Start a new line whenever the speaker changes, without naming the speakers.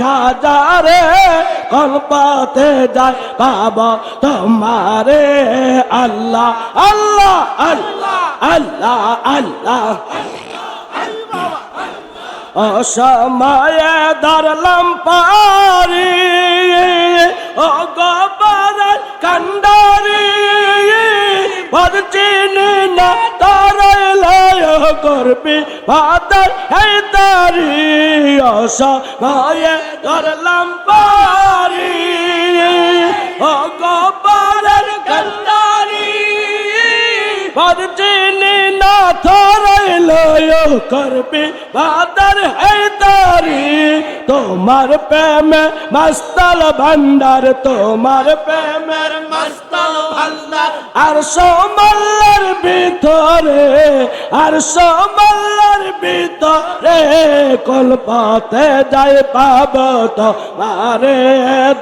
খাজারে কলপাতে যায় বাবা তোমারে আল্লাহ আল্লাহ আল্লাহ আল্লাহ আল্লাহ অসময়ে ধরলাম পারি ও গোবর কান্ডারি চিনি না তারাইলায় করবি বাদর হেদারি অসময়ে ধরলাম পারি ও গোবর কান্ডারি চিনি না তারাইলায় করবি বাদর হেদারি তোমার প্রেমে মস্তল ভান্ডার তোমার প্রেমের মস্তল ভান্ডার আর সমল্লার ভিতরে আর সমল্লার ভিতরে কলপাতে যাই পাব তোমারে